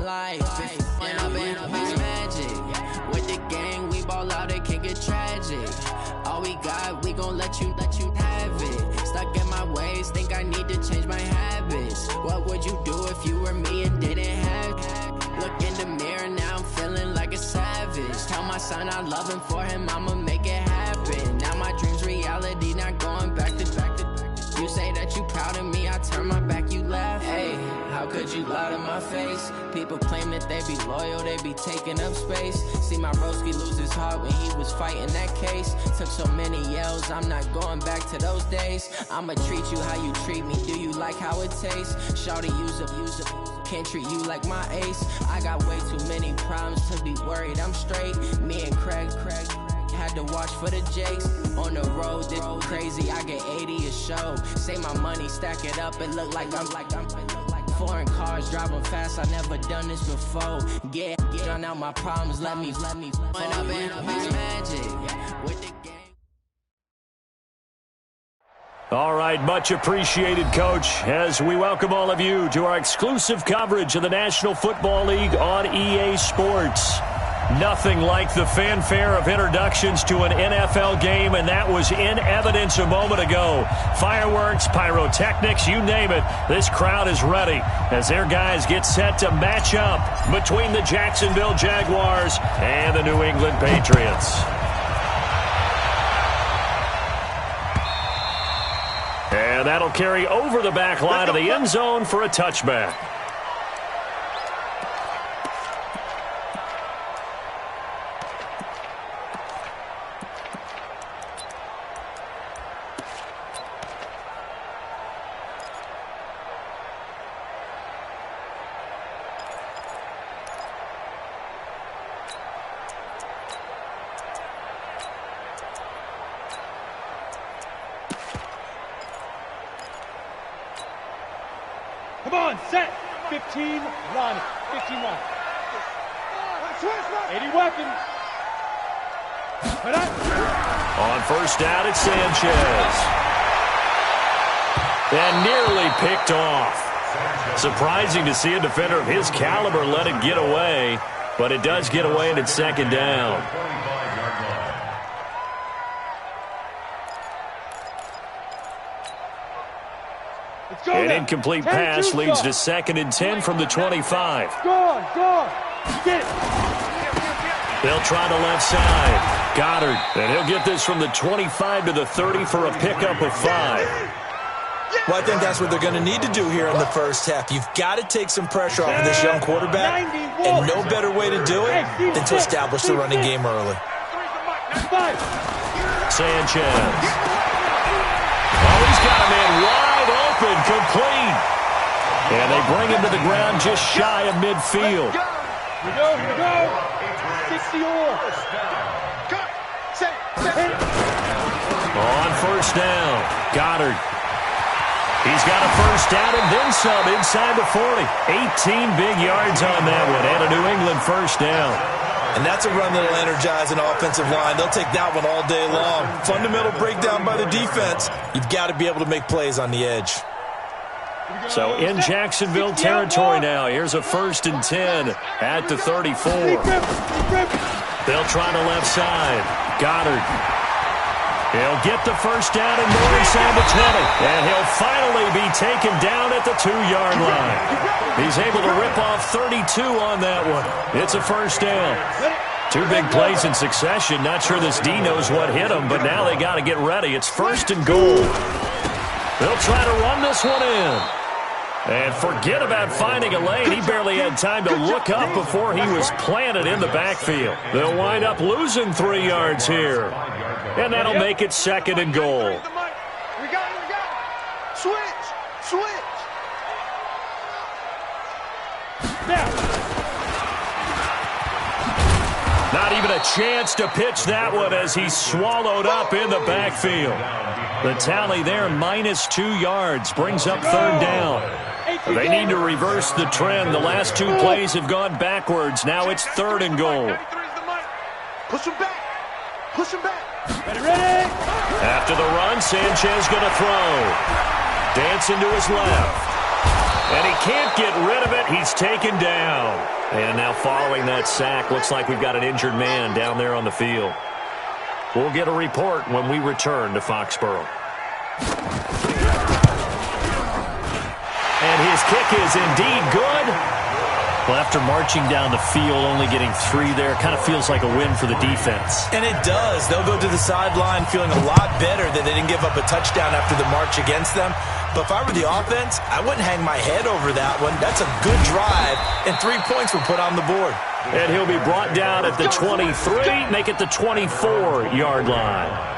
life. When I've been up is magic. With the gang, we ball out, it can get tragic. All we got, we gon' let you have it. Stuck in my ways, think I need to change my habits. What would you do if you were me and didn't have it? Look in the mirror, now I'm feeling like a savage. Tell my son I love him, for him I'ma make it happen. Now my dream's reality, not going back to. You say that you proud of me, I turn my back, you laugh. Hey, how could you lie to my face? People claim that they be loyal, they be taking up space. See my broski lose his heart when he was fighting that case. Took so many yells, I'm not going back to those days. I'ma treat you how you treat me, do you like how it tastes? Shawty, use up, can't treat you like my ace. I got way too many problems to be worried, I'm straight. Me and Craig had to watch for the Jakes. On the road, this crazy, I get 80 a show. Say my money, stack it up, it look like I'm foreign cars, driving fast, I never done this before. Get drown out my problems, let me when I've been up is magic. With the game. All right, much appreciated, Coach, as we welcome all of you to our exclusive coverage of the National Football League on EA Sports. Nothing like the fanfare of introductions to an NFL game, and that was in evidence a moment ago. Fireworks, pyrotechnics, you name it. This crowd is ready as their guys get set to match up between the Jacksonville Jaguars and the New England Patriots. And that'll carry over the back line of the end zone for a touchback. Come on, set. 15, run. 15, run. 80 weapon. On first down, it's Sanchez. And nearly picked off. Surprising to see a defender of his caliber let it get away, but it does get away and it's second down. An incomplete pass leads to 2nd and 10 from the 25. Go on. Get it. They'll try the left side. Goddard. And he'll get this from the 25 to the 30 for a pickup of 5. Well, I think that's what they're going to need to do here in the first half. You've got to take some pressure off of this young quarterback, and no better way to do it than to establish the running game early. Sanchez. Oh, he's got a man wide open, complete. And they bring him to the ground just shy of midfield. Here we go. 60 or. On first down, Goddard. He's got a first down and then some inside the 40. 18 big yards on that one and a New England first down. And that's a run that'll energize an offensive line. They'll take that one all day long. Fundamental breakdown by the defense. You've got to be able to make plays on the edge. So in Jacksonville territory now. Here's a 1st and 10 at the 34. They'll try the left side. Goddard. He'll get the first down and more inside the 20. And he'll finally be taken down at the 2-yard line. He's able to rip off 32 on that one. It's a first down. 2 big plays in succession. Not sure this D knows what hit him, but now they got to get ready. It's 1st and goal. They'll try to run this one in. And forget about finding a lane. He barely had time to look up before he was planted in the backfield. They'll wind up losing 3 yards here. And that'll make it 2nd and goal. We got it. Switch. Not even a chance to pitch that one as he's swallowed up in the backfield. The tally there, -2 yards, brings up 3rd down. They need to reverse the trend. The last 2 plays have gone backwards. Now it's 3rd and goal. Push him back. Ready. After the run, Sanchez going to throw. Dancing to his left. And he can't get rid of it. He's taken down. And now following that sack, looks like we've got an injured man down there on the field. We'll get a report when we return to Foxborough. And his kick is indeed good. Well, after marching down the field, only getting 3 there, kind of feels like a win for the defense. And it does. They'll go to the sideline feeling a lot better that they didn't give up a touchdown after the march against them. But if I were the offense, I wouldn't hang my head over that one. That's a good drive, and 3 points were put on the board. And he'll be brought down at the 23, make it the 24-yard line.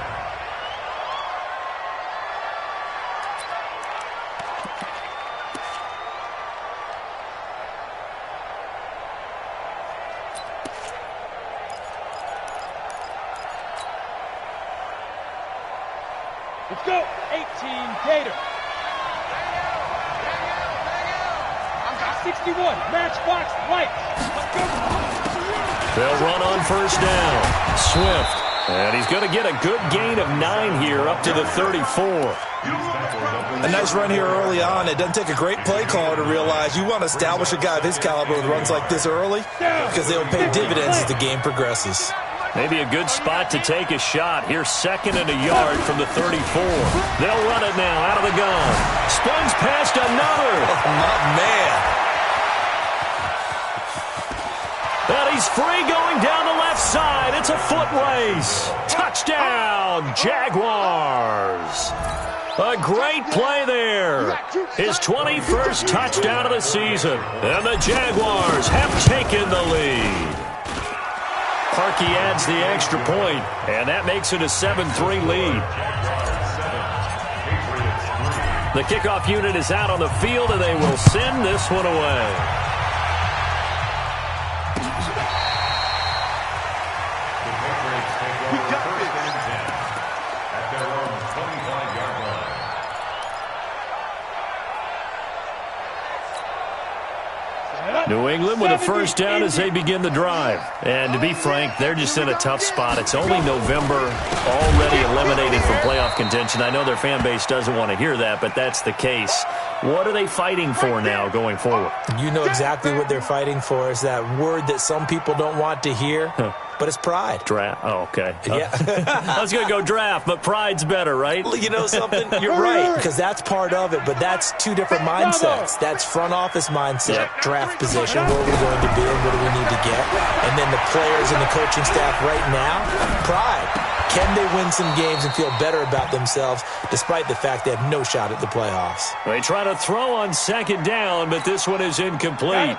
Let's go. 18, Gator. 61, Matchbox Lights. Let's go. They'll run on first down. Swift. And he's going to get a good gain of 9 here up to the 34. A nice run here early on. It doesn't take a great play caller to realize you want to establish a guy of his caliber with runs like this early because they'll pay dividends as the game progresses. Maybe a good spot to take a shot. Here's 2nd and a yard from the 34. They'll run it now out of the gun. Spins past another. Oh, my man. And he's free going down the left side. It's a foot race. Touchdown, Jaguars. A great play there. His 21st touchdown of the season. And the Jaguars have taken the lead. Parkey adds the extra point, and that makes it a 7-3 lead. The kickoff unit is out on the field, and they will send this one away. New England with a first down as they begin the drive. And to be frank, they're just in a tough spot. It's only November, already eliminated from playoff contention. I know their fan base doesn't want to hear that, but that's the case. What are they fighting for now going forward? You know exactly what they're fighting for. Is that word that some people don't want to hear, but it's pride. Draft. Oh, okay. Yeah. I was going to go draft, but pride's better, right? Well, you know something? You're right, because that's part of it, but that's 2 different mindsets. That's front office mindset, draft position, where are we going to be and what do we need to get? And then the players and the coaching staff right now, pride. Can they win some games and feel better about themselves despite the fact they have no shot at the playoffs? They try to throw on 2nd down, but this one is incomplete.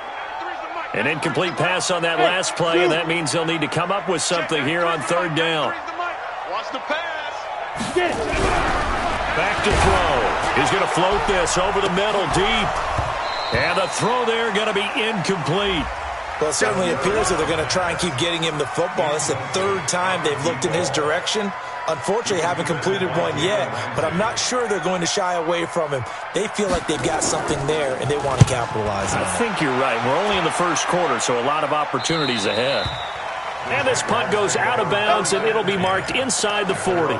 An incomplete pass on that last play, and that means they'll need to come up with something here on 3rd down. Watch the pass. Back to throw. He's going to float this over the middle deep. And the throw there going to be incomplete. Well, it certainly appears that they're going to try and keep getting him the football. It's the 3rd time they've looked in his direction. Unfortunately, haven't completed one yet, but I'm not sure they're going to shy away from him. They feel like they've got something there, and they want to capitalize on it. I think you're right. We're only in the first quarter, so a lot of opportunities ahead. And this punt goes out of bounds, and it'll be marked inside the 40.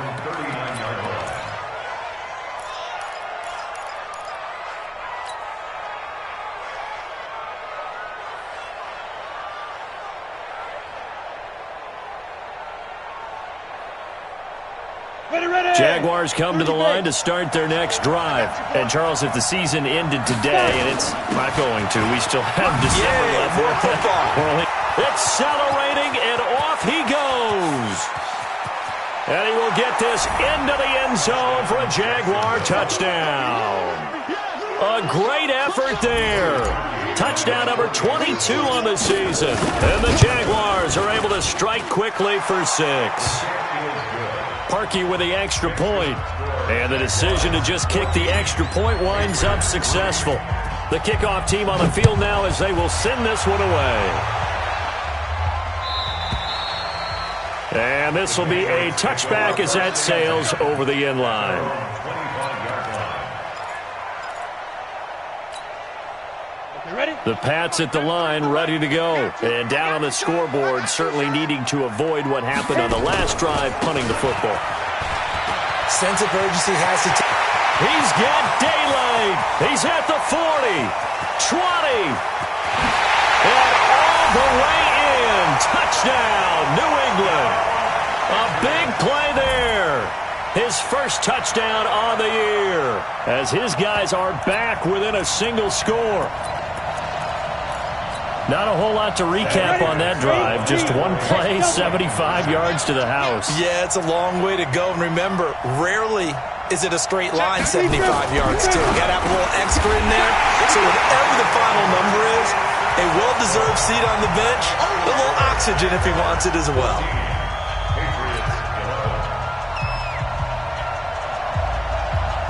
Jaguars come to the line to start their next drive. And, Charles, if the season ended today, and it's not going to, we still have December left. More football. Accelerating, and off he goes. And he will get this into the end zone for a Jaguar touchdown. A great effort there. Touchdown number 22 on the season. And the Jaguars are able to strike quickly for 6. Parkey with the extra point. And the decision to just kick the extra point winds up successful. The kickoff team on the field now as they will send this one away. And this will be a touchback as that sails over the end line. The Pats at the line, ready to go. And down on the scoreboard, certainly needing to avoid what happened on the last drive, punting the football. Sense of urgency has to take. He's got daylight. He's at the 40, 20, and all the way in. Touchdown, New England. A big play there. His first touchdown on the year as his guys are back within a single score. Not a whole lot to recap on that drive. Just one play, 75 yards to the house. Yeah, it's a long way to go. And remember, rarely is it a straight line 75 yards, too. You got to have a little extra in there. So whatever the final number is, a well-deserved seat on the bench, a little oxygen if he wants it as well.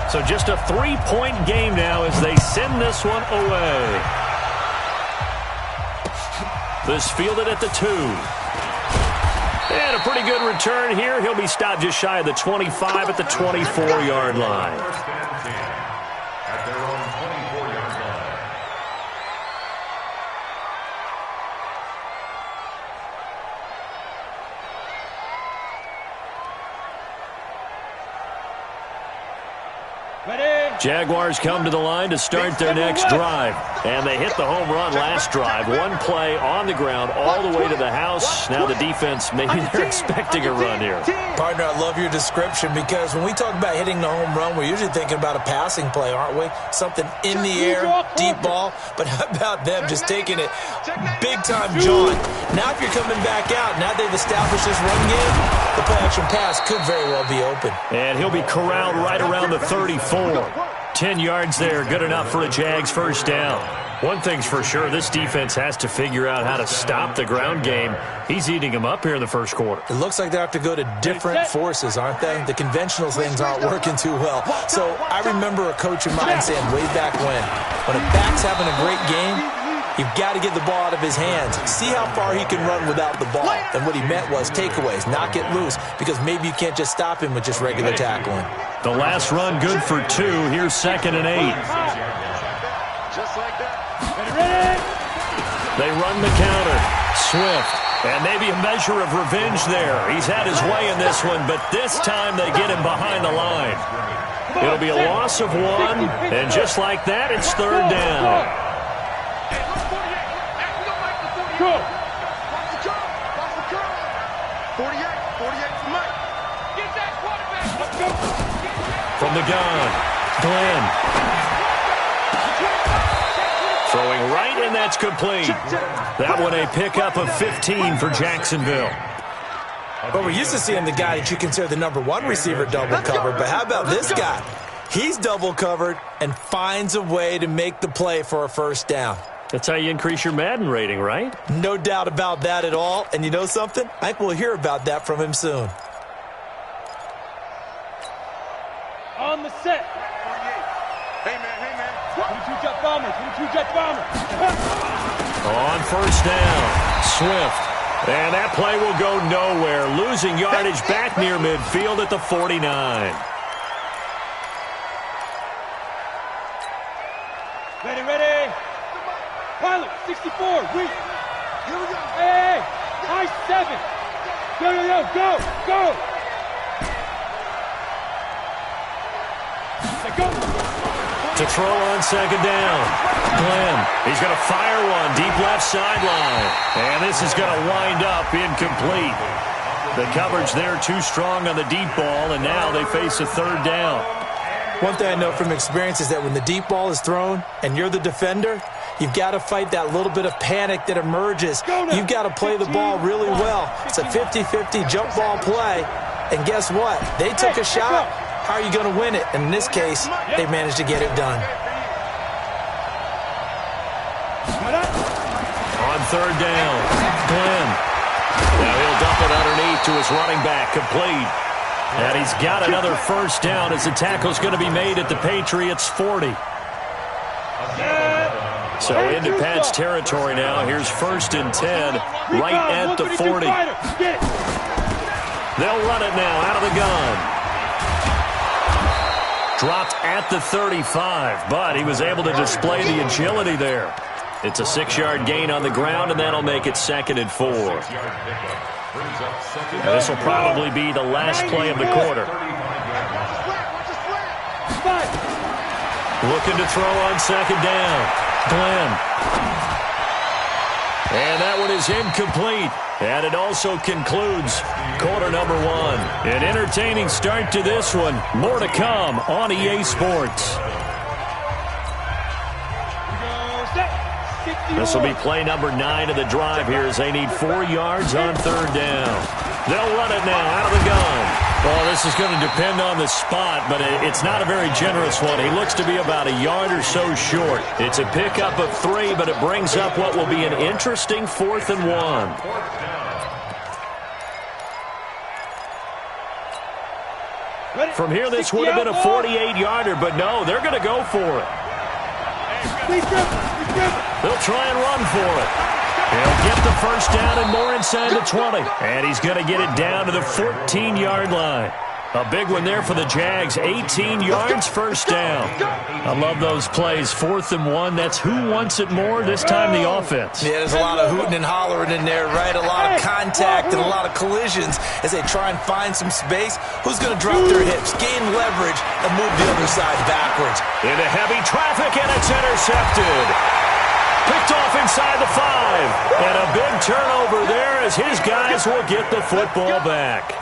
So just a 3-point game now as they send this one away. This fielded at the 2. And a pretty good return here. He'll be stopped just shy of the 25 at the 24-yard line. At their own 24-yard line. Jaguars come to the line to start their next drive. And they hit the home run last drive. One play on the ground all the way to the house. Now the defense, maybe they're expecting a run here. Partner, I love your description because when we talk about hitting the home run, we're usually thinking about a passing play, aren't we? Something in the air, deep ball. But how about them just taking it big-time jaunt? Now if you're coming back out, now they've established this run game, the play-action pass could very well be open. And he'll be corralled right around the 34. 10 yards there, good enough for a Jags first down. One thing's for sure, this defense has to figure out how to stop the ground game. He's eating them up here in the first quarter. It looks like they have to go to different forces, aren't they? The conventional things aren't working too well. So I remember a coach of mine saying way back when a back's having a great game, you've got to get the ball out of his hands. See how far he can run without the ball. And what he meant was takeaways, not get loose, because maybe you can't just stop him with just regular tackling. The last run good for 2. Here's 2nd and 8. Just like that. They run the counter. Swift. And maybe a measure of revenge there. He's had his way in this one, but this time they get him behind the line. It'll be a loss of 1, and just like that, it's 3rd down. Go. 48 for Mike. Get that quarterback. Let's go. From the gun, Glenn. Throwing right, and that's complete. That one a pickup of 15 for Jacksonville. Well, we're used to seeing the guy that you consider the number 1 receiver double covered, but how about this guy? He's double covered and finds a way to make the play for a first down. That's how you increase your Madden rating, right? No doubt about that at all. And you know something? I think we'll hear about that from him soon. On the set. Hey, man. 22 jet bombers. 22 jet bombers. On first down, Swift. And that play will go nowhere. Losing yardage back near midfield at the 49. Ready. Pilot, 64, wait. Here we go. Hey, high 7. Go. Go. To throw on second down. Glenn, he's going to fire one deep left sideline. And this is going to wind up incomplete. The coverage there too strong on the deep ball, and now they face a 3rd down. One thing I know from experience is that when the deep ball is thrown and you're the defender, you've got to fight that little bit of panic that emerges. You've got to play the ball really well. It's a 50-50 jump ball play. And guess what? They took a shot. How are you going to win it? And in this case, they managed to get it done. On 3rd down, Glenn. Now he'll dump it underneath to his running back, complete. And he's got another first down as the tackle's going to be made at the Patriots' 40. So into Pat's territory now. Here's 1st and 10, right at the 40. They'll run it now out of the gun. Dropped at the 35, but he was able to display the agility there. It's a 6-yard gain on the ground, and that'll make it 2nd and 4. Now, this will probably be the last play of the quarter. Five. Looking to throw on second down. Glenn. And that one is incomplete. And it also concludes quarter number one. An entertaining start to this one. More to come on EA Sports. This will be play number 9 of the drive here as they need 4 yards on third down. They'll run it now out of the gun. Well, this is going to depend on the spot, but it's not a very generous one. He looks to be about a yard or so short. It's a pickup of 3, but it brings up what will be an interesting 4th and 1. From here, this would have been a 48-yarder, but no, they're going to go for it. They'll try and run for it. He'll get the first down and more inside the 20. And he's going to get it down to the 14-yard line. A big one there for the Jags. 18 yards, first down. I love those plays. 4th and 1. That's who wants it more, this time the offense. Yeah, there's a lot of hooting and hollering in there, right? A lot of contact and a lot of collisions as they try and find some space. Who's going to drop their hips, gain leverage, and move the other side backwards? Into heavy traffic, and it's intercepted. Picked off inside the 5. And a big turnover there as his guys will get the football back.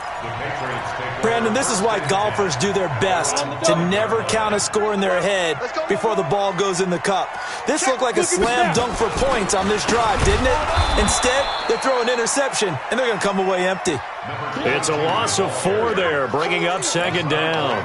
Brandon, this is why golfers do their best to never count a score in their head before the ball goes in the cup. This looked like a slam dunk for points on this drive, didn't it? Instead, they throw an interception, and they're going to come away empty. It's a loss of 4 there, bringing up second down.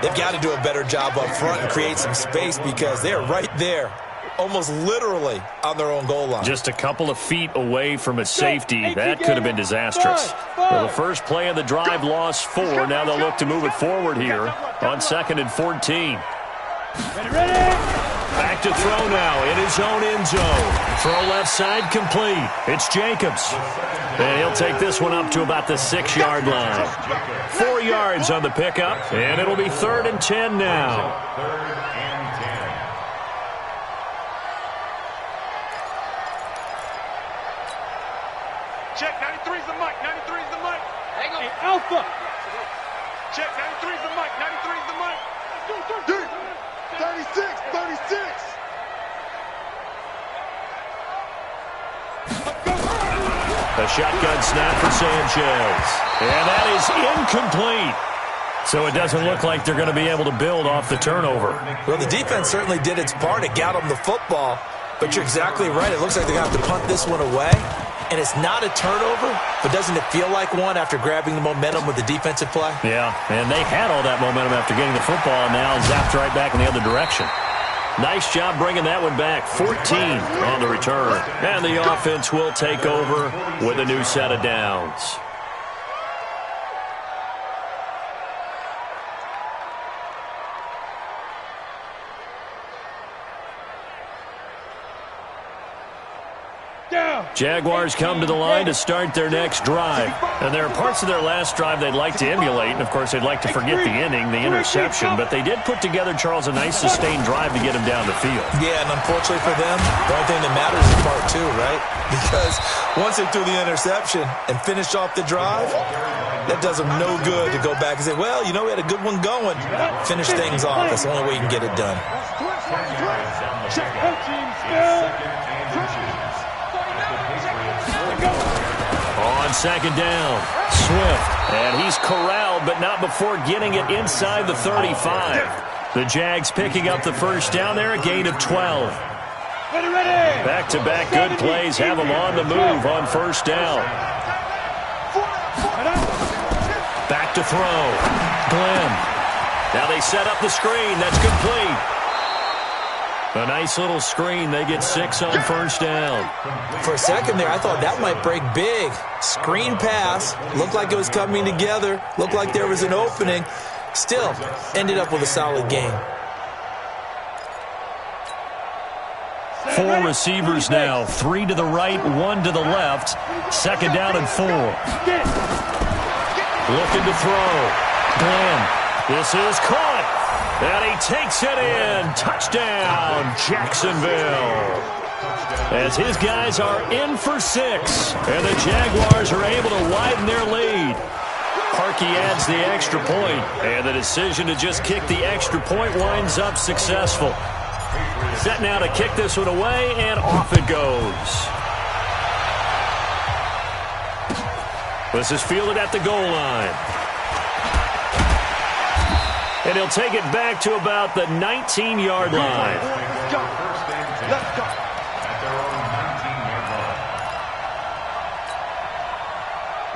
They've got to do a better job up front and create some space because they're right there, almost literally on their own goal line. Just a couple of feet away from a safety. That could have been disastrous. Well, the first play of the drive lost 4. Now they'll look to move it forward here on 2nd and 14. Back to throw now in his own end zone. Throw left side complete. It's Jacobs. And he'll take this one up to about the 6-yard line. 4 yards on the pickup, and it'll be 3rd and 10 now. Check, 93's the mic, 93's the mic. Hang on. Hey, Alpha. Check, 93's the mic, 93's the mic. Dude, 36, 36. A shotgun snap for Sanchez. And that is incomplete. So it doesn't look like they're going to be able to build off the turnover. Well, the defense certainly did its part. It got them the football. But you're exactly right. It looks like they're going to have to punt this one away. And it's not a turnover, but doesn't it feel like one after grabbing the momentum with the defensive play? Yeah, and they had all that momentum after getting the football and now zapped right back in the other direction. Nice job bringing that one back. 14 on the return. And the offense will take over with a new set of downs. Jaguars come to the line to start their next drive. And there are parts of their last drive they'd like to emulate. And, of course, they'd like to forget the inning, the interception. But they did put together, Charles, a nice sustained drive to get him down the field. Yeah, and unfortunately for them, the only thing that matters is part 2, right? Because once they threw the interception and finished off the drive, that does them no good to go back and say, well, you know, we had a good one going. Finish things off. That's the only way you can get it done. On second down, Swift, and he's corralled, but not before getting it inside the 35. The Jags picking up the first down there, a gain of 12. Back-to-back good plays have them on the move on first down. Back to throw. Glenn. Now they set up the screen. That's complete. A nice little screen. They get 6 on first down. For a second there, I thought that might break big. Screen pass. Looked like it was coming together. Looked like there was an opening. Still, ended up with a solid game. 4 receivers now. 3 to the right, 1 to the left. Second down and 4. Looking to throw. Glenn. This is caught. And he takes it in. Touchdown, Jacksonville. As his guys are in for 6. And the Jaguars are able to widen their lead. Parkey adds the extra point, and the decision to just kick the extra point winds up successful. Set now to kick this one away, and off it goes. This is fielded at the goal line. And he'll take it back to about the 19-yard line. Let's go. At their own 19-yard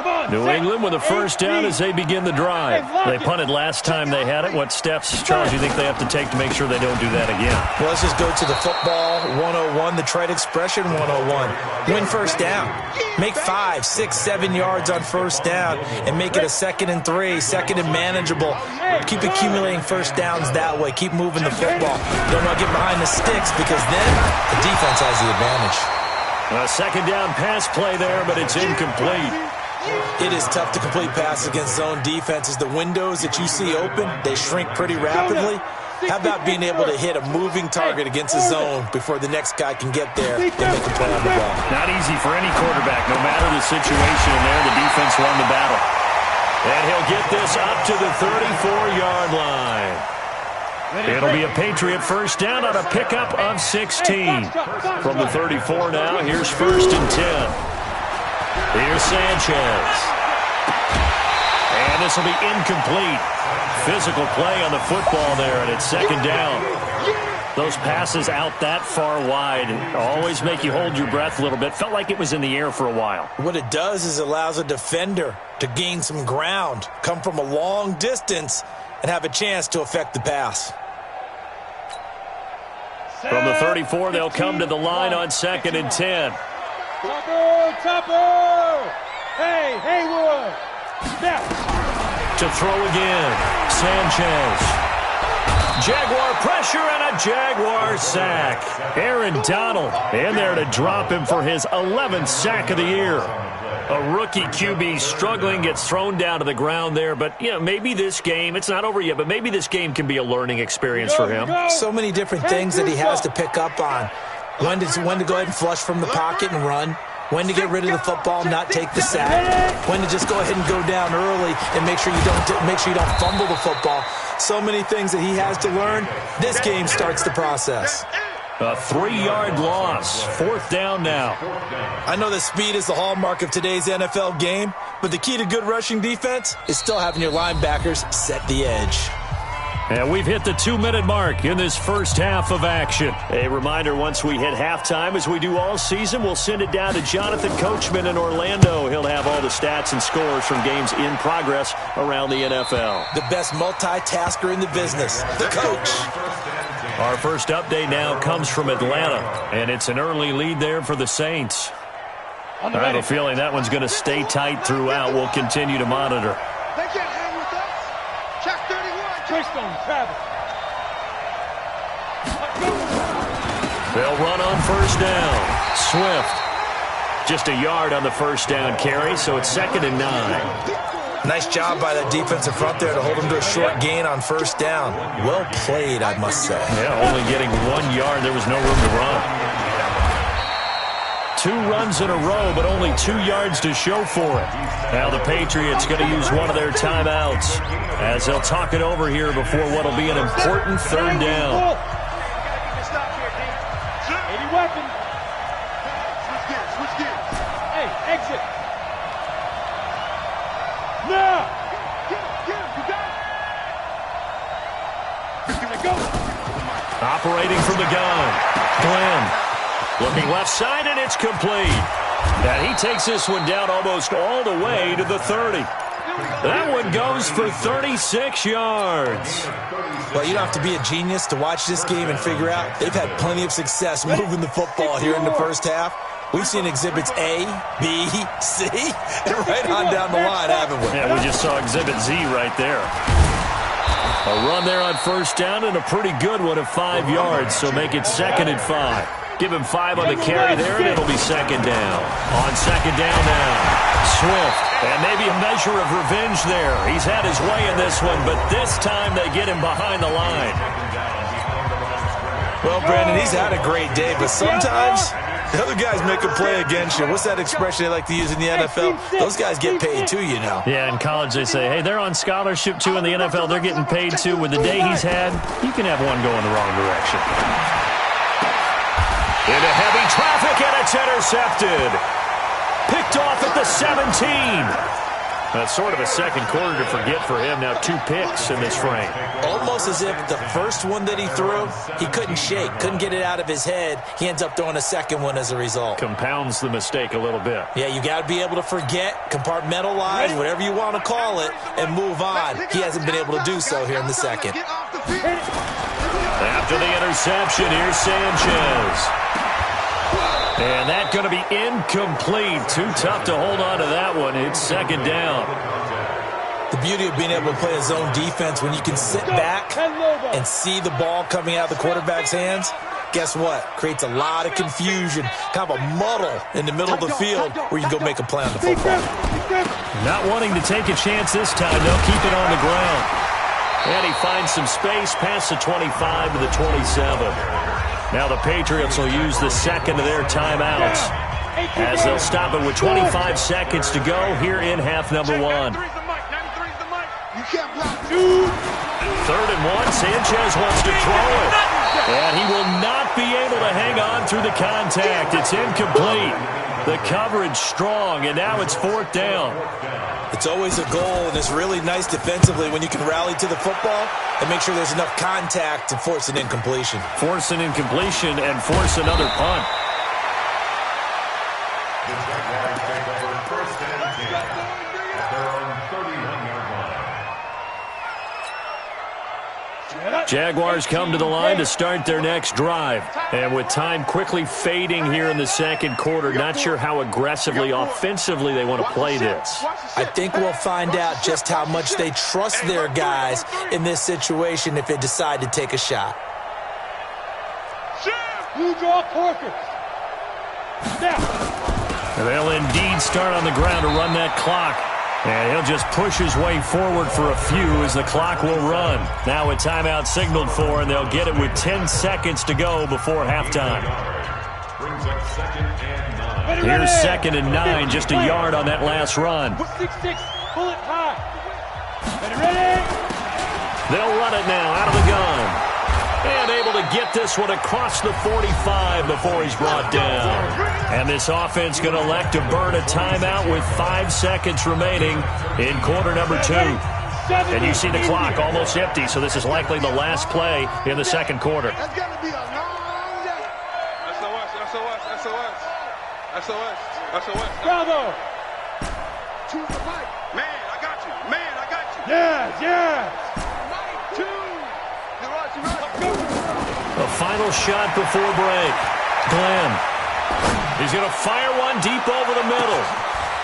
line. New England with a first down as they begin the drive. They punted last time they had it. What steps, Charles, do you think they have to take to make sure they don't do that again? Well, let's just go to the football 101, the trade expression 101. Win first down. Make 5, 6, 7 yards on first down and make it a 2nd and 3, 2nd and manageable. Keep accumulating first downs that way. Keep moving the football. Don't want to get behind the sticks because then the defense has the advantage. A second down pass play there, but it's incomplete. It is tough to complete passes against zone defenses. The windows that you see open, they shrink pretty rapidly. How about being able to hit a moving target against a zone before the next guy can get there and make a play on the ball? Not easy for any quarterback, no matter the situation in there. The defense won the battle. And he'll get this up to the 34-yard line. It'll be a Patriot first down on a pickup of 16. From the 34 now, here's 1st and 10. Here's Sanchez. And this will be incomplete. Physical play on the football there, and it's 2nd down. Those passes out that far wide always make you hold your breath a little bit. Felt like it was in the air for a while. What it does is it allows a defender to gain some ground, come from a long distance, and have a chance to affect the pass. From the 34, they'll come to the line on 2nd and 10. Topper! Hey, Haywood! Snap! To throw again, Sanchez. Jaguar pressure and a Jaguar sack. Aaron Donald in there to drop him for his 11th sack of the year. A rookie QB struggling, gets thrown down to the ground there. But, you know, maybe this game, it's not over yet, but maybe this game can be a learning experience for him. So many different things that he has to pick up on. When to go ahead and flush from the pocket and run. When to get rid of the football, not take the sack. When to just go ahead and go down early and make sure you don't fumble the football. So many things that he has to learn. This game starts the process. A 3-yard loss. 4th down now. I know that speed is the hallmark of today's NFL game, but the key to good rushing defense is still having your linebackers set the edge. And we've hit the 2-minute mark in this first half of action. A reminder, once we hit halftime, as we do all season, we'll send it down to Jonathan Coachman in Orlando. He'll have all the stats and scores from games in progress around the NFL. The best multitasker in the business, the coach. Our first update now comes from Atlanta, and it's an early lead there for the Saints. I have a feeling that one's going to stay tight throughout. We'll continue to monitor. They can't hang with us. Check 31. Treystone, Travis. They'll run on first down. Swift. Just a yard on the first down carry, so it's 2nd and 9. Nice job by that defensive front there to hold him to a short gain on first down. Well played, I must say. Yeah, only getting 1 yard. There was no room to run. 2 runs in a row, but only 2 yards to show for it. Now the Patriots going to use one of their timeouts as they'll talk it over here before what will be an important 3rd down. 80 weapon. Switch gears. Hey, exit. Now. Get him. You got it. He's gonna go. Operating from the gun. Glenn. Looking left side, and it's complete. And he takes this one down almost all the way to the 30. That one goes for 36 yards. Well, you don't have to be a genius to watch this game and figure out they've had plenty of success moving the football here in the first half. We've seen exhibits A, B, C, and right on down the line, haven't we? Yeah, we just saw exhibit Z right there. A run there on first down and a pretty good one of 5 yards, so make it 2nd and 5. Give him 5 on the carry there, and it'll be 2nd down. On 2nd down now, Swift. And maybe a measure of revenge there. He's had his way in this one, but this time they get him behind the line. Well, Brandon, he's had a great day, but sometimes The other guys make a play against you. What's that expression they like to use in the NFL? Those guys get paid too, you know. Yeah, in college they say, hey, they're on scholarship too. In the NFL, they're getting paid too. With the day he's had, you can have one go in the wrong direction. Into heavy traffic, and it's intercepted. Picked off at the 17. That's sort of a second quarter to forget for him. Now 2 picks in this frame. Almost as if the first one that he threw, he couldn't shake, couldn't get it out of his head. He ends up throwing a second one as a result. Compounds the mistake a little bit. Yeah, you got to be able to forget, compartmentalize, whatever you want to call it, and move on. He hasn't been able to do so here in the second. After the interception, here's Sanchez. And that's going to be incomplete. Too tough to hold on to that one. It's second down. The beauty of being able to play a zone defense when you can sit back and see the ball coming out of the quarterback's hands, guess what? Creates a lot of confusion, kind of a muddle in the middle of the field where you can go make a play on the football. Not wanting to take a chance this time. They'll keep it on the ground. And he finds some space past the 25 to the 27. Now the Patriots will use the second of their timeouts as they'll stop it with 25 seconds to go here in half number 1. 3rd and 1. Sanchez wants to throw it. And he will not be able to hang on through the contact. It's incomplete. The coverage strong, and now it's 4th down. It's always a goal, and it's really nice defensively when you can rally to the football and make sure there's enough contact to force an incompletion. Force an incompletion and force another punt. The Jaguars take over 1st and 10 at their own 31-yard line. Jaguars come to the line to start their next drive. And with time quickly fading here in the second quarter, not sure how aggressively, offensively they want to play this. I think we'll find out just how much they trust their guys in this situation if they decide to take a shot. You draw Corker. Snap. They'll indeed start on the ground to run that clock. And he'll just push his way forward for a few as the clock will run. Now a timeout signaled for, and they'll get it with 10 seconds to go before halftime. Brings up 2nd and 9. Here's 2nd and 9, just a yard on that last run. 6-6, bullet high. Ready? They'll run it now out of the gun. And able to get this one across the 45 before he's brought down. And this offense going to elect to burn a timeout with 5 seconds remaining in quarter number 2. And you see the clock almost empty, so this is likely the last play in the second quarter. That's got to be a long day. SOS. Bravo. Choose the mic. Man, I got you. Yeah. Mike, 2. You're right. A final shot before break. Glenn. He's going to fire one deep over the middle.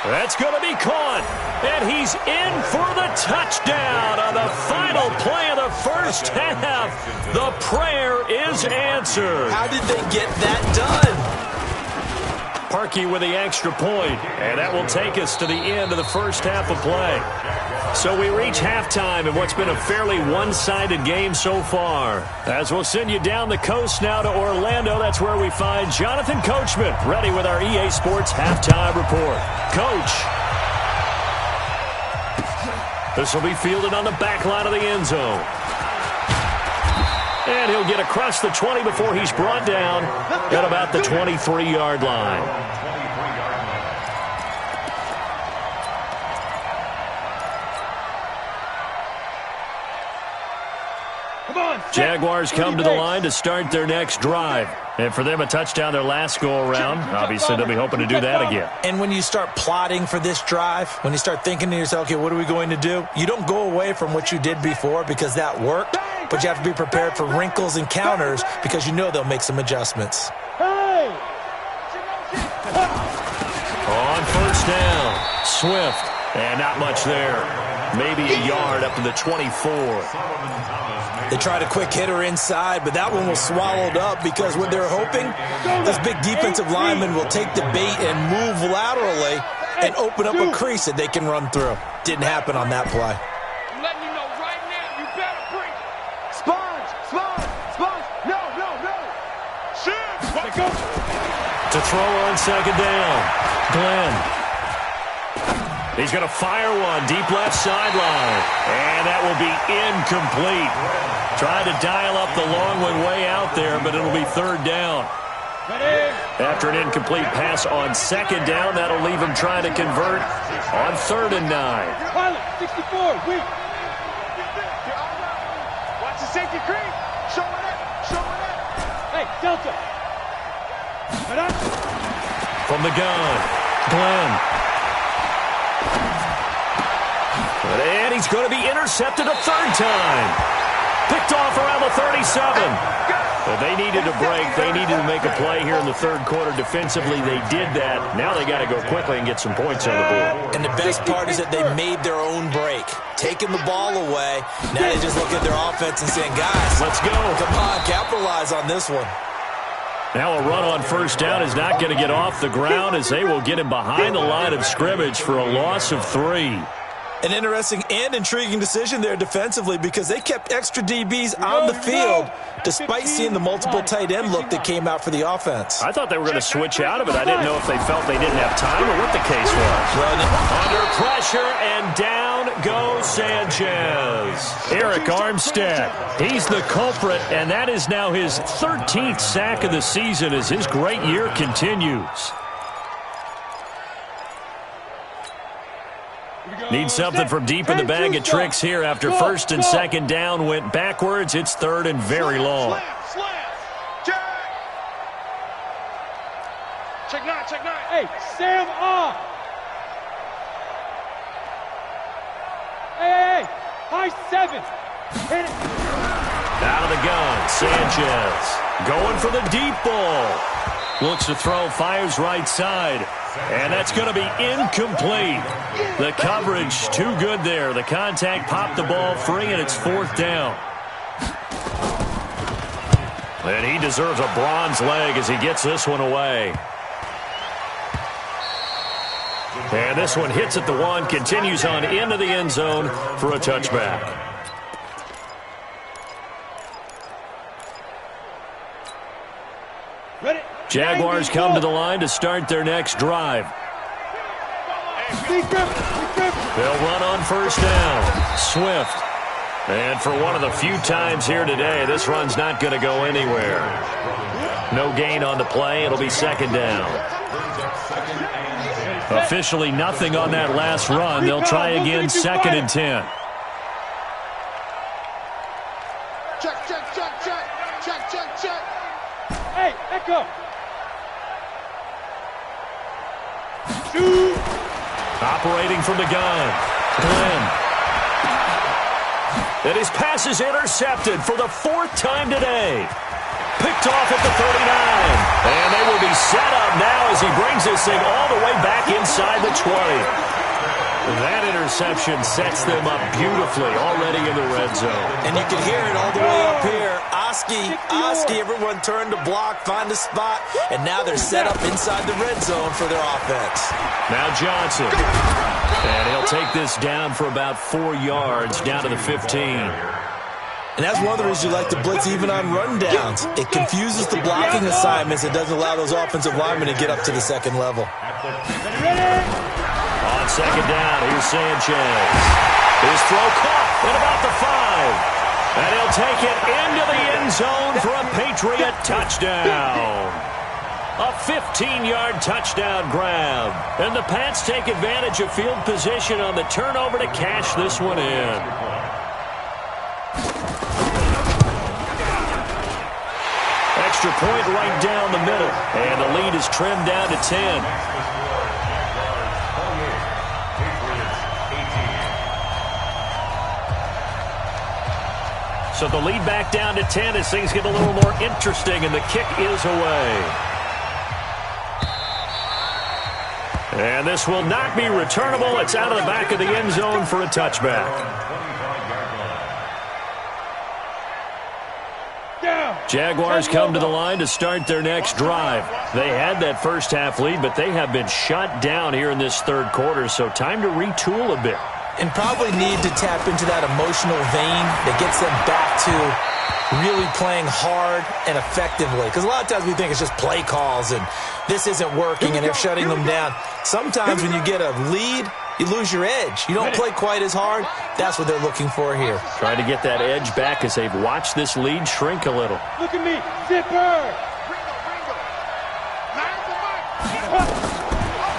That's going to be caught. And he's in for the touchdown on the final play of the first half. The prayer is answered. How did they get that done? Parkey with the extra point, and that will take us to the end of the first half of play. So we reach halftime in what's been a fairly one-sided game so far. As we'll send you down the coast now to Orlando, that's where we find Jonathan Coachman, ready with our EA Sports Halftime Report. Coach. This will be fielded on the back line of the end zone. And he'll get across the 20 before he's brought down at about the 23-yard line. Jaguars come to the line to start their next drive. And for them, a touchdown their last go-around. Obviously, they'll be hoping to do that again. And when you start plotting for this drive, when you start thinking to yourself, okay, what are we going to do? You don't go away from what you did before because that worked, but you have to be prepared for wrinkles and counters because you know they'll make some adjustments. On first down, Swift. And not much there. Maybe a yard up to the 24. They tried a quick hitter inside, but that one was swallowed up because what they're hoping, this big defensive lineman will take the bait and move laterally and open up a crease that they can run through. Didn't happen on that play. I'm letting you know right now, you better bring it. Sponge. No. To throw on second down. Glenn. He's going to fire one deep left sideline. And that will be incomplete. Tried to dial up the long one way out there, but it'll be third down. After an incomplete pass on second down, that'll leave him trying to convert on 3rd and 9. Pilot, 64, weak. Watch the safety creep. Show it up. Show it up. Hey, Delta. From the gun, Glenn. And he's going to be intercepted a third time. Picked off around the 37. But they needed a break. They needed to make a play here in the third quarter. Defensively, they did that. Now they got to go quickly and get some points on the board. And the best part is that they made their own break. Taking the ball away. Now they just look at their offense and saying, guys, let's go. Come on, capitalize on this one. Now a run on first down is not going to get off the ground as they will get him behind the line of scrimmage for a loss of 3. An interesting and intriguing decision there defensively because they kept extra DBs on the field despite seeing the multiple tight end look that came out for the offense. I thought they were going to switch out of it. I didn't know if they felt they didn't have time or what the case was. Under pressure, and down goes Sanchez. Eric Armstead, he's the culprit, and that is now his 13th sack of the season as his great year continues. Need something from deep in the bag of tricks here after first and second down went backwards. It's 3rd and very long. Check 9, check 9. Hey, Sam off. Hey, high 7. Hit it. Out of the gun, Sanchez. Going for the deep ball. Looks to throw, fires right side. And that's going to be incomplete. The coverage too good there. The contact popped the ball free, and it's 4th down. And he deserves a bronze leg as he gets this one away. And this one hits at the 1, continues on into the end zone for a touchback. Ready. Jaguars come to the line to start their next drive. They'll run on first down. Swift. And for one of the few times here today, this run's not going to go anywhere. No gain on the play. It'll be second down. Officially nothing on that last run. They'll try again, 2nd and 10. Check, check, check, check. Check, check, check. Hey, Echo. Shoot. Operating from the gun. Glenn. And his pass is intercepted for the 4th time today. Picked off at the 39. And they will be set up now as he brings this thing all the way back inside the 20. That interception sets them up beautifully already in the red zone. And you can hear it all the way up here. Oski, everyone turned to block, find a spot, and now they're set up inside the red zone for their offense. Now Johnson. And he'll take this down for about 4 yards, down to the 15. And that's one of the reasons you like to blitz even on rundowns. It confuses the blocking assignments. It doesn't allow those offensive linemen to get up to the second level. On second down, here's Sanchez. His throw caught at about the 5. And he'll take it into the end zone for a Patriot touchdown. A 15-yard touchdown grab. And the Pats take advantage of field position on the turnover to cash this one in. Extra point right down the middle. And the lead is trimmed down to 10. So the lead back down to 10 as things get a little more interesting, and the kick is away. And this will not be returnable. It's out of the back of the end zone for a touchback. Jaguars come to the line to start their next drive. They had that first half lead, but they have been shut down here in this third quarter, so time to retool a bit. and probably need to tap into that emotional vein that gets them back to really playing hard and effectively. Because a lot of times we think it's just play calls and this isn't working and they're shutting them down. Sometimes when you get a lead, you lose your edge. You don't play quite as hard. That's what they're looking for here. Trying to get that edge back as they've watched this lead shrink a little. Look at me, zipper.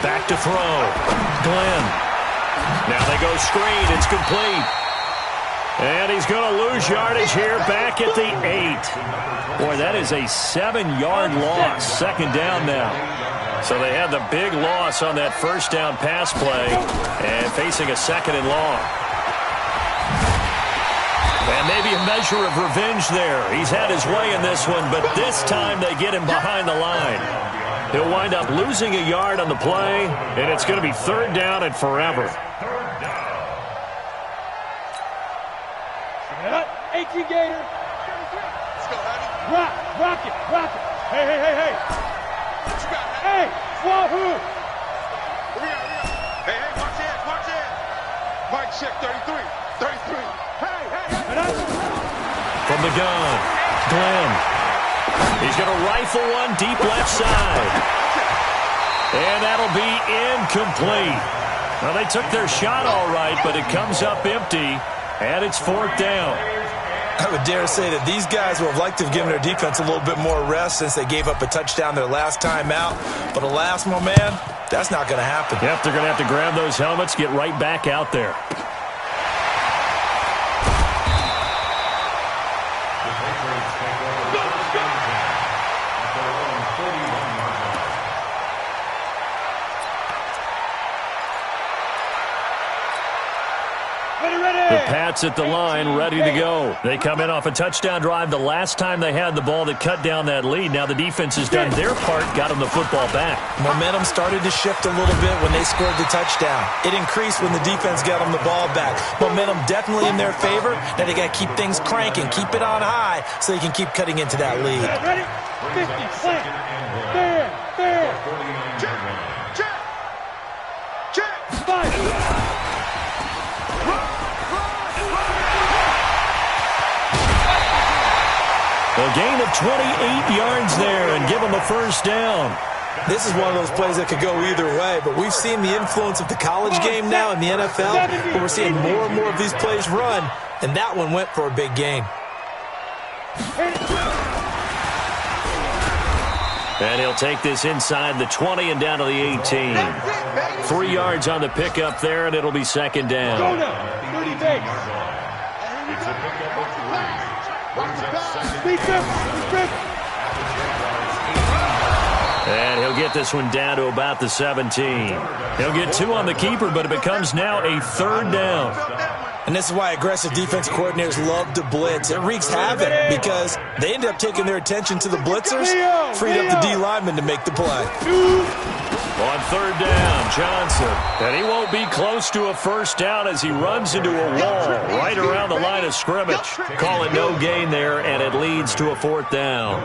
Back to throw. Glenn. Now they go screen. It's complete. And he's going to lose yardage here back at the 8. Boy, that is a 7-yard loss. Second down now. So they had the big loss on that first down pass play and facing a second and long. And maybe a measure of revenge there. He's had his way in this one, but this time they get him behind the line. He'll wind up losing a yard on the play, and it's going to be third down and forever. 18 Gator. Let's go, honey. Rock it. Hey. Hey, Wahoo. Hey, watch it. Mike check 33. Hey. From the gun, Glenn. He's going to rifle one deep left side. And that'll be incomplete. Well, they took their shot all right, but it comes up empty, and it's fourth down. I would dare say that these guys would have liked to have given their defense a little bit more rest since they gave up a touchdown their last time out. But alas, my man, that's not going to happen. Yep, they're going to have to grab those helmets, get right back out there. The Pats at the line, ready to go. They come in off a touchdown drive the last time they had the ball that cut down that lead. Now the defense has done their part, got them the football back. Momentum started to shift a little bit when they scored the touchdown. It increased when the defense got them the ball back. Momentum definitely in their favor. Now they got to keep things cranking, keep it on high so they can keep cutting into that lead. Ready? 50, slant. There. Check. 5. A gain of 28 yards there and give them a first down. This is one of those plays that could go either way, but we've seen the influence of the college game now in the NFL, but we're seeing more and more of these plays run, and that one went for a big gain. And he'll take this inside the 20 and down to the 18. 3 yards on the pickup there, and it'll be second down. Go now. 30 base. It's a pickup of 3. And he'll get this one down to about the 17. He'll get 2 on the keeper, but it becomes now a third down. And this is why aggressive defensive coordinators love to blitz. It wreaks havoc because they end up taking their attention to the blitzers, freed up the D lineman to make the play. On third down, Johnson. And he won't be close to a first down as he runs into a wall right around the line of scrimmage. Call it no gain there, and it leads to a fourth down.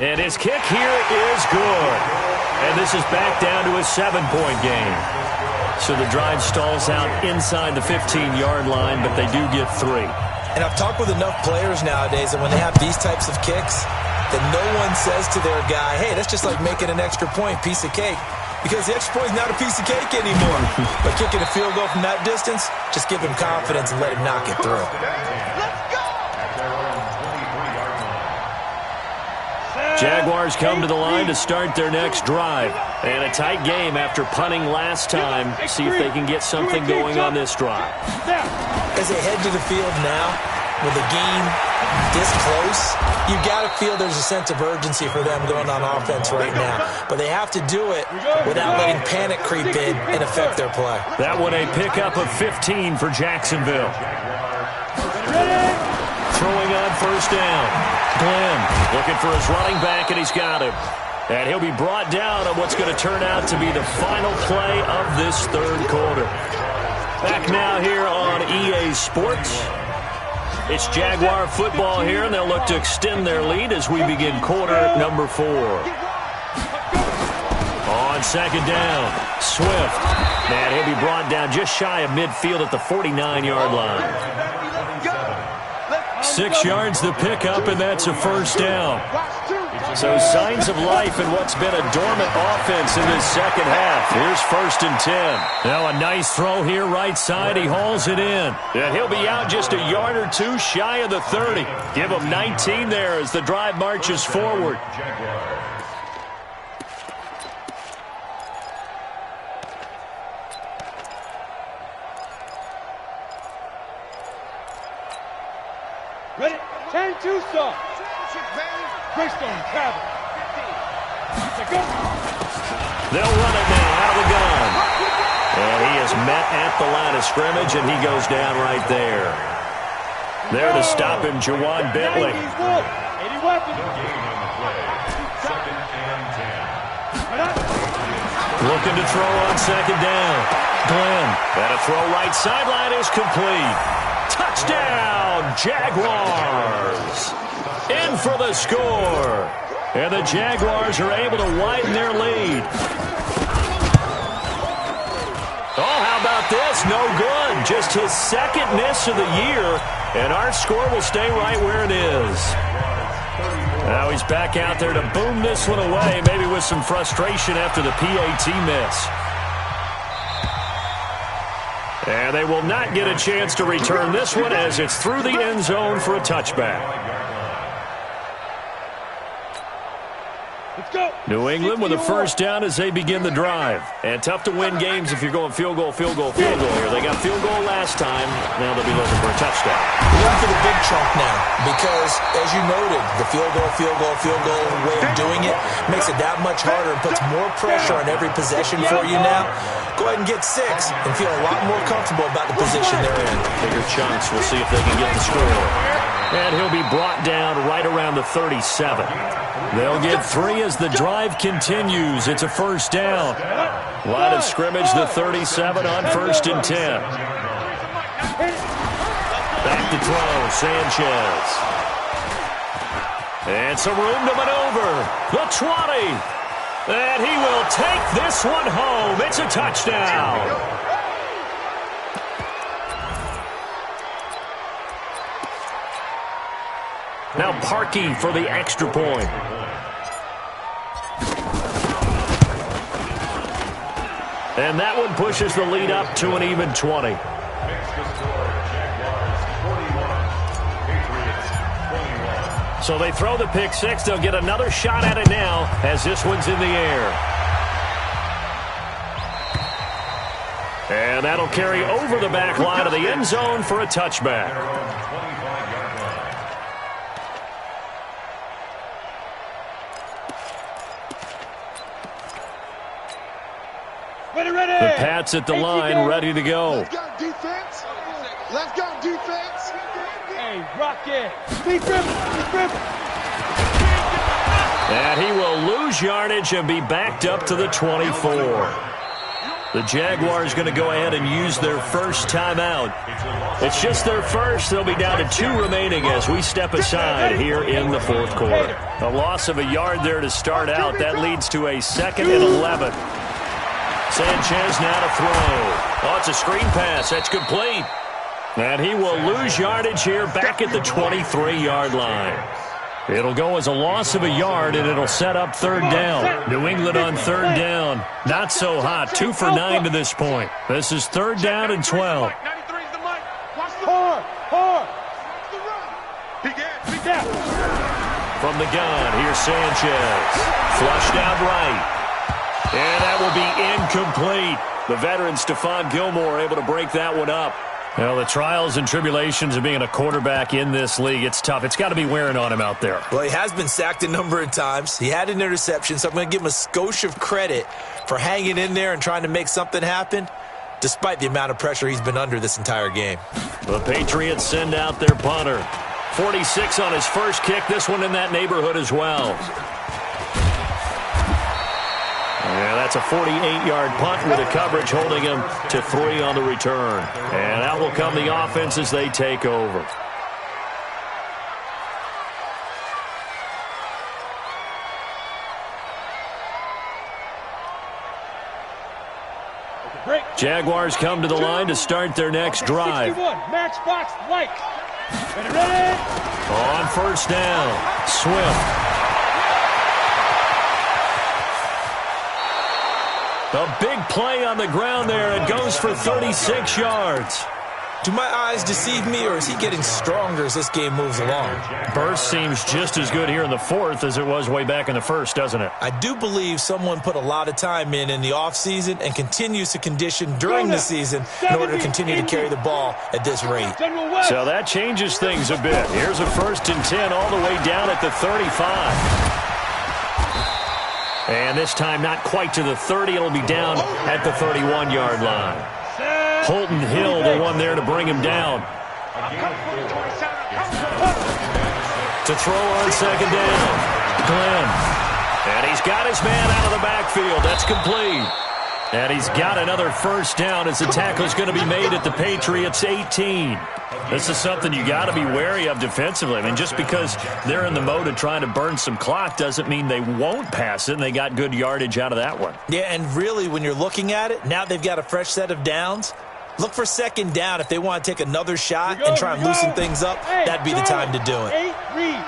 And his kick here is good. And this is back down to a 7-point game. So the drive stalls out inside the 15-yard line, but they do get 3. And I've talked with enough players nowadays that when they have these types of kicks, that no one says to their guy, hey, that's just like making an extra point, piece of cake. Because the extra point is not a piece of cake anymore. But kicking a field goal from that distance, just give him confidence and let him knock it through. Jaguars come to the line to start their next drive. And a tight game after punting last time. See if they can get something going on this drive. As they head to the field now, with a game this close, you've got to feel there's a sense of urgency for them going on offense right now. But they have to do it without letting panic creep in and affect their play. That one a pickup of 15 for Jacksonville. Throwing on first down. Glenn looking for his running back, and he's got him. And he'll be brought down on what's going to turn out to be the final play of this third quarter. Back now here on EA Sports. It's Jaguar football here, and they'll look to extend their lead as we begin quarter number 4. On on second down. Swift. And he'll be brought down just shy of midfield at the 49-yard line. 6 yards the pickup, and that's a first down. So signs of life in what's been a dormant offense in this second half. Here's 1st and 10. Now a nice throw here right side. He hauls it in. And he'll be out just a yard or two shy of the 30. Give him 19 there as the drive marches forward. Ready? 10-2 stop. Greystone, travel. They'll run it now out of the gun. And he is met at the line of scrimmage, and he goes down right there. There to stop him, Jawan Bentley. Looking to throw on second down. Glenn. And a throw right sideline is complete. Touchdown, Jaguars. In for the score. And the Jaguars are able to widen their lead. Oh, how about this? No good. Just his second miss of the year. And our score will stay right where it is. Now he's back out there to boom this one away, maybe with some frustration after the PAT miss. And they will not get a chance to return this one as it's through the end zone for a touchback. New England with a first down as they begin the drive. And tough to win games if you're going field goal, field goal, field goal here. They got field goal last time. Now they'll be looking for a touchdown. Looking for the big chunk now because, as you noted, the field goal way of doing it makes it that much harder and puts more pressure on every possession for you now. Go ahead and get 6 and feel a lot more comfortable about the position they're in. Bigger chunks. We'll see if they can get the score. And he'll be brought down right around the 37. They'll get 3 as the drive continues. It's a first down. Line of scrimmage, the 37 on 1st and 10. Back to throw, Sanchez. And some room to maneuver. The 20. And he will take this one home. It's a touchdown. Now Parkey for the extra point. And that one pushes the lead up to an even 20. So they throw the pick 6. They'll get another shot at it now as this one's in the air. And that'll carry over the back line of the end zone for a touchback. The Pats at the line, ready to go. Let's go defense. Let's go defense. Hey, Rocket. Deep grip. And he will lose yardage and be backed up to the 24. The Jaguars going to go ahead and use their first timeout. It's just their first. They'll be down to 2 remaining as we step aside here in the 4th quarter. A loss of a yard there to start out. That leads to a 2nd and 11. Sanchez now to throw. Oh, it's a screen pass. That's complete. And he will lose yardage here back at the 23-yard line. It'll go as a loss of a yard, and it'll set up 3rd down. New England on 3rd down. Not so hot. 2 for 9 to this point. This is 3rd down and 12. From the gun, here's Sanchez. Flushed out right. And that will be incomplete. The veteran Stephon Gilmore able to break that one up. Well, the trials and tribulations of being a quarterback in this league, it's tough. It's got to be wearing on him out there. Well, he has been sacked a number of times. He had an interception, so I'm going to give him a skosh of credit for hanging in there and trying to make something happen, despite the amount of pressure he's been under this entire game. The Patriots send out their punter. 46 on his first kick. This one in that neighborhood as well. Yeah, that's a 48-yard punt with the coverage holding him to 3 on the return. And out will come the offense as they take over. Jaguars come to the line to start their next drive. Matchbox light. Ready? On first down, Swift. A big play on the ground there. It goes for 36 yards. Do my eyes deceive me, or is he getting stronger as this game moves along? Burst seems just as good here in the fourth as it was way back in the first, doesn't it? I do believe someone put a lot of time in the offseason and continues to condition during the season in order to continue to carry the ball at this rate. So that changes things a bit. Here's a 1st and 10 all the way down at the 35. And this time not quite to the 30. It'll be down at the 31-yard line. Holton Hill, the one there to bring him down. To throw on 2nd down. Glenn. And he's got his man out of the backfield. That's complete. And he's got another 1st down as the tackle's going to be made at the Patriots' 18. This is something you got to be wary of defensively. I mean, just because they're in the mode of trying to burn some clock doesn't mean they won't pass it, and they got good yardage out of that one. Yeah, and really, when you're looking at it, now they've got a fresh set of downs. Look for 2nd down if they want to take another shot and try and loosen things up. That'd be the time to do it. 8, read.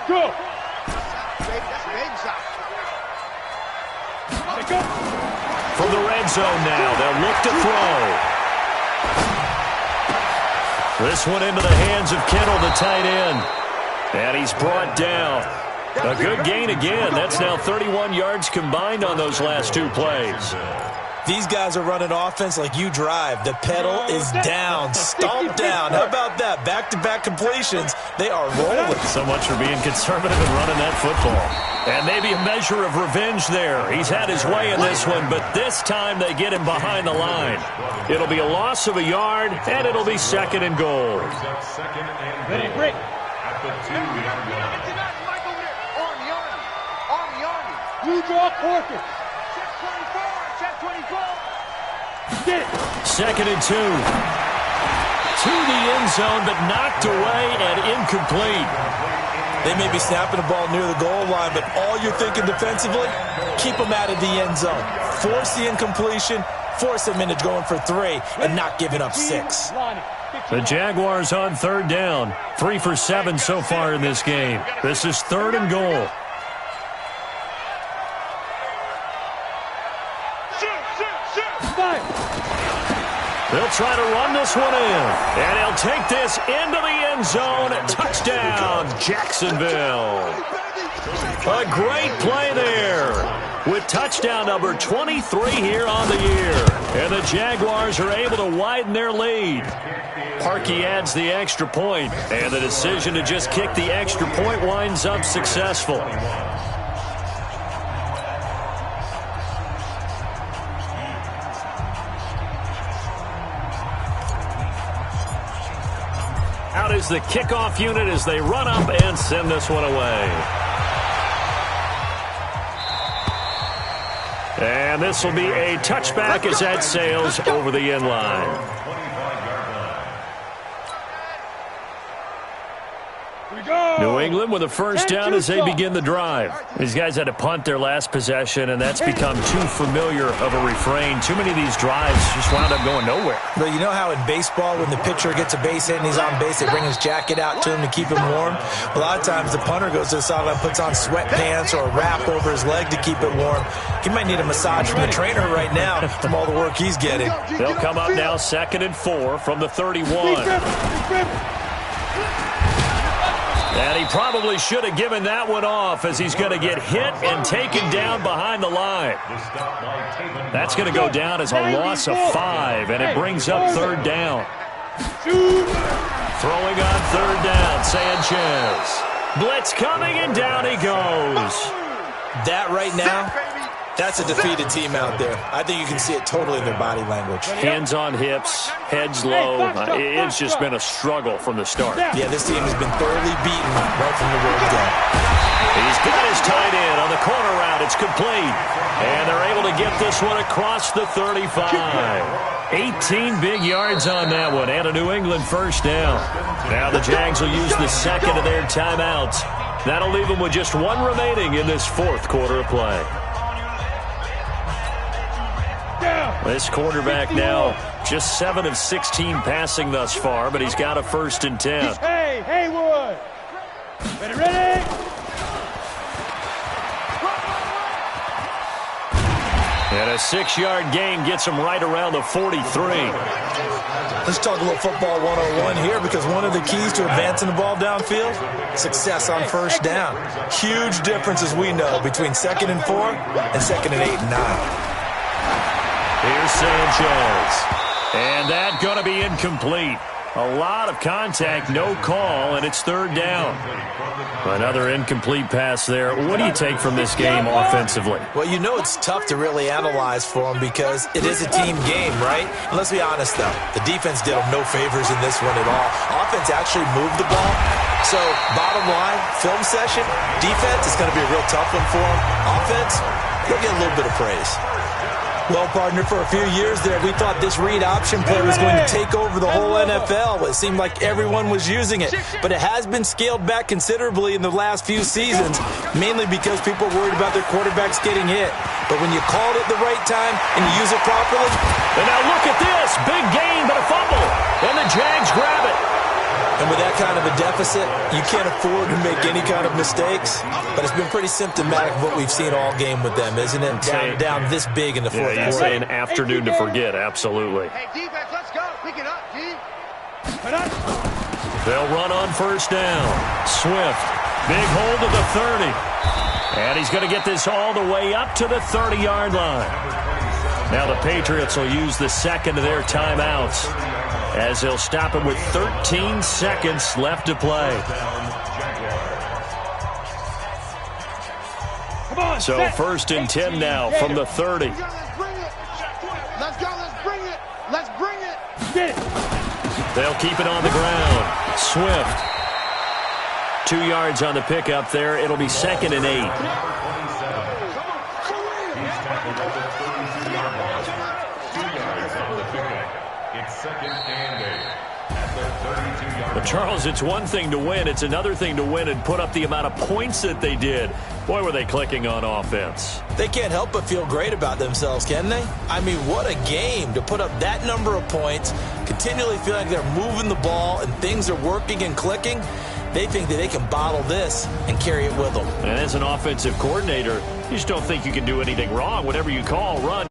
Go. From the red zone now, they'll look to throw. This one into the hands of Kittle, the tight end. And he's brought down. A good gain again. That's now 31 yards combined on those last 2 plays. These guys are running offense like you drive. The pedal is down, stomped down. How about that? Back-to-back completions. They are rolling. So much for being conservative and running that football. And maybe a measure of revenge there. He's had his way in this one, but this time they get him behind the line. It'll be a loss of a yard, and it'll be 2nd and goal. Ready, break. Blue draw quarter. Check 24. Get it. 2nd and 2. To the end zone, but knocked away and incomplete. They may be snapping the ball near the goal line, but all you're thinking defensively, keep them out of the end zone. Force the incompletion, force them into going for 3, and not giving up 6. The Jaguars on 3rd down. 3 for 7 so far in this game. This is 3rd and goal. They'll try to run this one in. And he'll take this into the end zone. Touchdown, Jacksonville. A great play there with touchdown number 23 here on the year. And the Jaguars are able to widen their lead. Parkey adds the extra point, and the decision to just kick the extra point winds up successful. Out is the kickoff unit as they run up and send this one away. And this will be a touchback as that sails over the end line. New England with a 1st down as they begin the drive. These guys had to punt their last possession, and that's become too familiar of a refrain. Too many of these drives just wound up going nowhere. But you know how in baseball, when the pitcher gets a base hit and he's on base, they bring his jacket out to him to keep him warm? A lot of times the punter goes to the sideline, puts on sweatpants or a wrap over his leg to keep it warm. He might need a massage from the trainer right now from all the work he's getting. They'll come up now 2nd and 4 from the 31. And he probably should have given that one off as he's going to get hit and taken down behind the line. That's going to go down as a loss of 5, and it brings up 3rd down. Throwing on 3rd down, Sanchez. Blitz coming, and down he goes. That right now, that's a defeated team out there. I think you can see it totally in their body language. Hands on hips, heads low. It's just been a struggle from the start. Yeah, this team has been thoroughly beaten right from the word go. He's got his tight end on the corner route. It's complete. And they're able to get this one across the 35. 18 big yards on that one, and a New England 1st down. Now the Jags will use the 2nd of their timeouts. That'll leave them with just 1 remaining in this 4th quarter of play. This quarterback now just 7 of 16 passing thus far, but he's got a 1st and 10. Hey, Haywood. Ready? And a 6-yard gain gets him right around the 43. Let's talk a little football 101 here, because one of the keys to advancing the ball downfield, success on 1st down. Huge difference, as we know, between 2nd and 4 and 2nd and 8 and 9. Here's Sanchez. And that's going to be incomplete. A lot of contact, no call, and it's 3rd down. Another incomplete pass there. What do you take from this game offensively? Well, you know it's tough to really analyze for them because it is a team game, right? And let's be honest, though. The defense did them no favors in this one at all. Offense actually moved the ball. So, bottom line, film session, defense is going to be a real tough one for them. Offense, they'll get a little bit of praise. Well, partner, for a few years there, we thought this read option play was going to take over the whole NFL. It seemed like everyone was using it. But it has been scaled back considerably in the last few seasons, mainly because people are worried about their quarterbacks getting hit. But when you call it at the right time and you use it properly. And now look at this. Big gain, but a fumble. And the Jags grab it. And with that kind of a deficit, you can't afford to make any kind of mistakes. But it's been pretty symptomatic of what we've seen all game with them, isn't it? Down this big in the 4th quarter. You say an afternoon to forget, absolutely. Hey, defense, let's go. Pick it up, D. They'll run on 1st down. Swift, big hold of the 30. And he's going to get this all the way up to the 30-yard line. Now the Patriots will use the 2nd of their timeouts, as they'll stop it with 13 seconds left to play. So 1st and 10 now from the 30. Let's go, let's bring it. Get it. They'll keep it on the ground. Swift. 2 yards on the pickup there. It'll be 2nd and 8. But Charles, it's one thing to win. It's another thing to win and put up the amount of points that they did. Boy, were they clicking on offense. They can't help but feel great about themselves, can they? I mean, what a game to put up that number of points, continually feel like they're moving the ball and things are working and clicking. They think that they can bottle this and carry it with them. And as an offensive coordinator, you just don't think you can do anything wrong. Whatever you call, run.